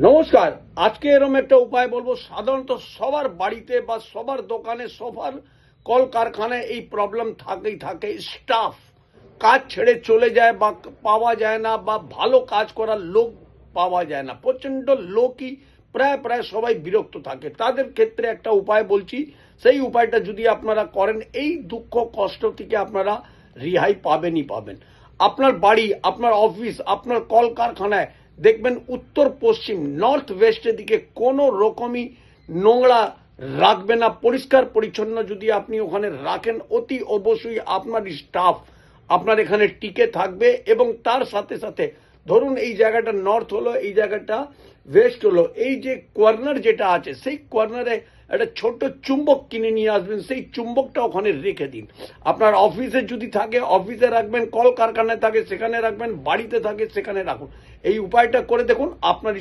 নমস্কার। আজকে এরকম একটা উপায় বলবো। সাধারণত সবার বাড়িতে বা সবার দোকানে, সবার কলকারখানায় এই প্রবলেম থাকেই থাকে। স্টাফ কাজ ছেড়ে চলে যায় বা পাওয়া যায় না, বা ভালো কাজ করার লোক পাওয়া যায় না। প্রচণ্ড লোকই প্রায় সবাই বিরক্ত থাকে। তাদের ক্ষেত্রে একটা উপায় বলছি। সেই উপায়টা যদি আপনারা করেন, এই দুঃখ কষ্ট থেকে আপনারা রেহাই পাবেনই পাবেন। আপনার বাড়ি, আপনার অফিস, আপনার কলকারখানায় দেখবেন উত্তর পশ্চিম নর্থ ওয়েস্টের দিকে কোনো রকমই নোংরা রাখবে না। পরিষ্কার পরিচ্ছন্ন যদি আপনি ওখানে রাখেন, অতি অবশ্যই আপনার স্টাফ আপনার এখানে টিকে থাকবে। এবং তার সাথে সাথে ধরুন এই জায়গাটা নর্থ হলো, এই জায়গাটা ওয়েস্ট হলো, এই যে কর্নার যেটা আছে সেই কর্নারে একটা ছোট চুম্বক কিনে নিয়ে আসবেন। সেই চুম্বকটা ওখানে রেখে দিন। আপনার অফিসে যদি থাকে অফিসে রাখবেন, কলকারখানায় থাকে সেখানে রাখবেন, বাড়িতে থাকে সেখানে রাখুন। এই উপায়টা করে দেখুন, আপনার